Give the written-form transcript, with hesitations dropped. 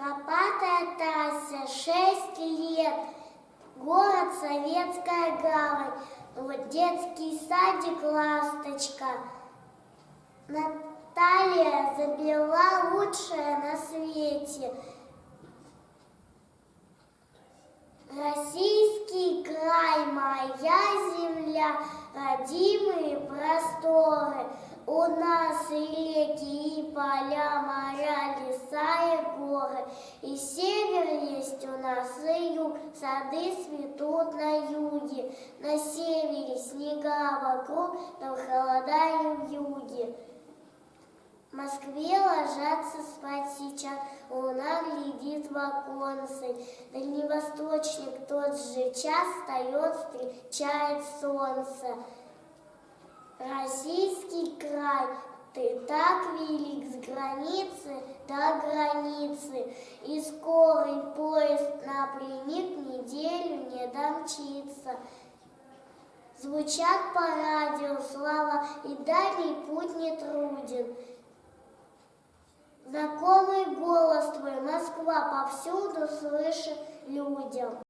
Лопатая Тася, 6 лет, город Советская Гавань, вот детский садик «Ласточка». Наталья забила лучшая на свете. Российский край, моя земля, родимые просторы. У нас и реки, и поля, моря, леса и горы. И север есть у нас, и юг, сады цветут на юге. На севере снега вокруг, там холода и вьюги. В Москве ложатся спать сейчас, луна глядит в оконце. Дальневосточник тот же час встает, встречает солнце. Российский край, ты так велик с границы до границы, и скорый поезд напрямик неделю не домчится. Звучат по радио слова, и дальний путь не труден. Знакомый голос твой, Москва, повсюду слышит людям.